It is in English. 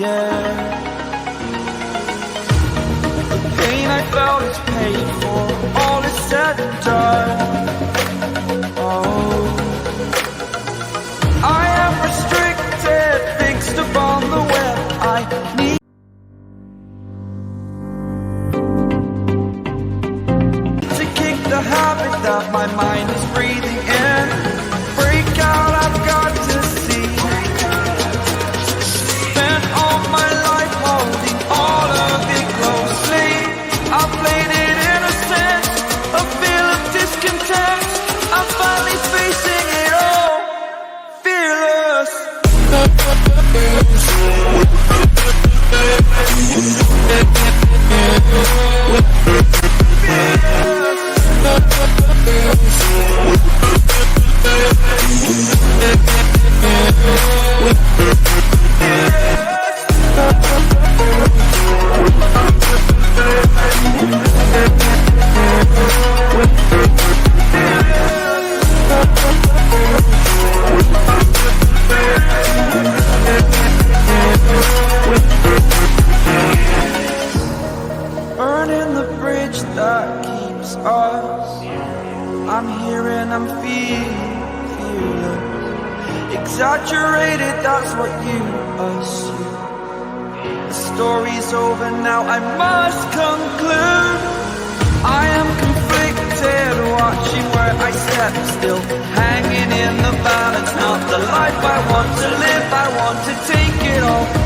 air. The pain I felt is paid for, all is said and done. Oh, I am restricted, fixed upon the web. I need to kick the habit that my mind is breathing in. Break out, I've got to see. Spent all my life holding all of it closely. I played it innocent, a feel of discontent. I'm finally facing it all, fearless. Burning the bridge that keeps us. I'm here and I'm fearless. Exaggerated, that's what you assume. The story's over now, I must conclude. I am conflicted, watching where I step still, hanging in the balance. Not the life I want to live, I want to take it all.